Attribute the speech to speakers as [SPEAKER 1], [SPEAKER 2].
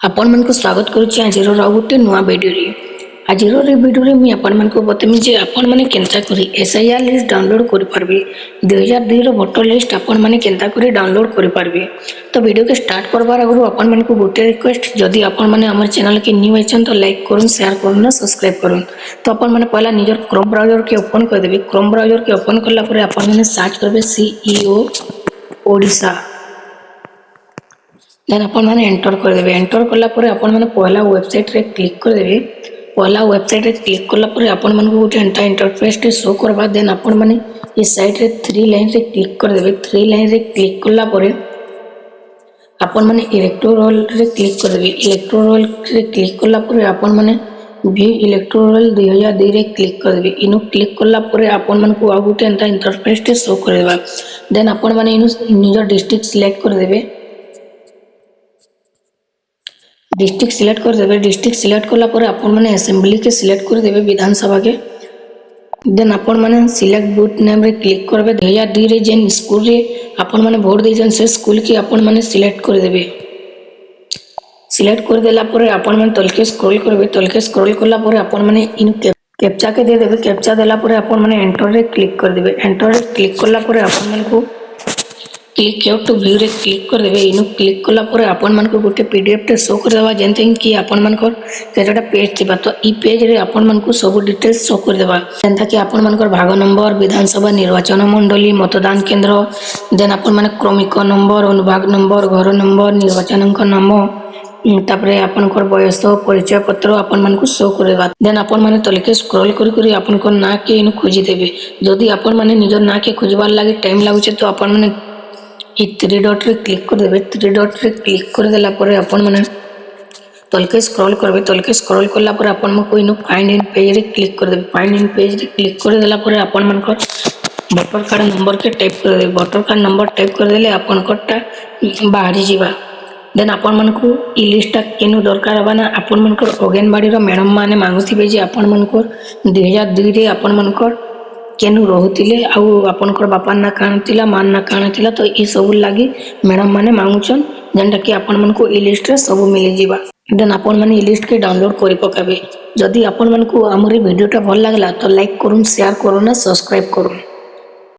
[SPEAKER 1] आपण मन को स्वागत करुचे आजिर और गोटे नुआ वीडियो रे। आजिर वीडियो रे मुई आपण मन को बतेमी जे आपण माने केनता करी एसआईआर लिस्ट डाउनलोड करि पारबे। 2002 रो वोटर लिस्ट आपण माने केनता करी डाउनलोड करि पारबे। तो वीडियो के स्टार्ट करबार आगु आपण मन को गोटे रिक्वेस्ट, जदि आपण माने हमर चैनल के न्यू आइछन तो लाइक करूँ, शेयर करूँ, सब्सक्राइब करूँ। तो आपण माने पहला निजर क्रोम ब्राउजर के ओपन कर देबे। क्रोम ब्राउजर के ओपन करला परे आपण माने सर्च करबे सीईओ ओडिशा। देन अपन मैंने एंटर कर देबे। एंटर कला परे अपन मैंने पहला वेबसाइट रे क्लिक कर देबे। पहला वेबसाइट रे क्लिक कला परे अपन मन को गोटे एंटा इंटरफेस टे शो करबा। देन अपन मैंने ये साइट रे थ्री लाइन रे क्लिक कर देबे। थ्री लाइन रे क्लिक कला परे अपन मैंने इलेक्टोरल रे क्लिक कर देबे। इलेक्टोरल रे क्लिक कला परे अपन मैंने व्यू इलेक्टोरल 2002 रे क्लिक कर देबे। इनु क्लिक कला परे अपन मन को आ गोटे एंटा इंटरफेस टे शो करबा। देन अपन मैंने इनु निजर डिस्ट्रिक्ट सिलेक्ट कर देबे। डिस्ट्रिक्ट सिलेक्ट कर देबे। डिस्ट्रिक्ट सिलेक्ट कला परे आपण माने असेंबली के सिलेक्ट कर देबे, विधानसभा के। देन आपण माने सिलेक्ट बूथ नेम रे क्लिक करबे। 2002 रे जेन स्कूल रे आपण माने वोट देजन से स्कूल के आपण माने सिलेक्ट कर देबे। सिलेक्ट कर देला परे आपण माने तलके स्क्रॉल करबे। तलके स्क्रॉल करला परे आपण माने इन कैप्चा के दे देबे। कैप्चा देला परे आपण माने एंटर रे क्लिक कर देबे। एंटर रे क्लिक करला परे आपण माने को क्लिक हियर टू व्यू रे क्लिक कर देबे। इनु क्लिक कला परे आपण मन को गोटे पीडीएफ टे शो कर देबा, जेनते कि आपण मन को केटा पेज थिबा। तो ई पेज रे आपण मन को सब डिटेल्स शो कर देबा, जेनता कि आपण मन को भाग नंबर, विधानसभा निर्वाचन मंडली, मतदान केंद्र, देन आपण मन क्रमिक नंबर, अनुभाग नंबर, घर नंबर, निर्वाचनक नाम, तापरे आपण को बयस, परिचय पत्र आपण मन को शो कर देबा। देन आपण माने तलके स्क्रॉल करी करी आपण को ना के इनु खोजी देबे। जदि आपण माने निजर ना के खोजबार लागि टाइम लागुचे तो आपण माने ये थ्री डॉट रे क्लिक कर देबे। थ्री डॉट रे क्लिक कर देला परे अपन माने तलके स्क्रॉल करबे। तलके स्क्रॉल करला परे अपन मन को इनु फाइंड इन पेज रे क्लिक कर देबे। फाइंड इन पेज रे क्लिक कर देला परे अपन मन को वोटर कार्ड नंबर के टाइप कर देबे। वोटर कार्ड नंबर टाइप कर देले अपन कोटा बाहरी जीवा। देन अपन मन को ई लिस्ट केनु दरकार बना अपन मन को ओगेनबाड़ी रो मैडम माने मांगुथिबे जे अपन मन को 2002 रे अपन मन को केनु रहुतिले आउ आपनकर बापा ना कान थिला, मान ना कान थिला। तो ई सब लागी मैडम माने मांगुछन, जेनटा कि आपन मन को ई लिस्ट रे सब मिली जीवा। देन आपन माने ई लिस्ट के डाउनलोड करि पकाबे। जदि आपन मन को हमर वीडियो टा भल लागला तो लाइक करूँ, शेयर करूँ, सब्सक्राइब करूँ।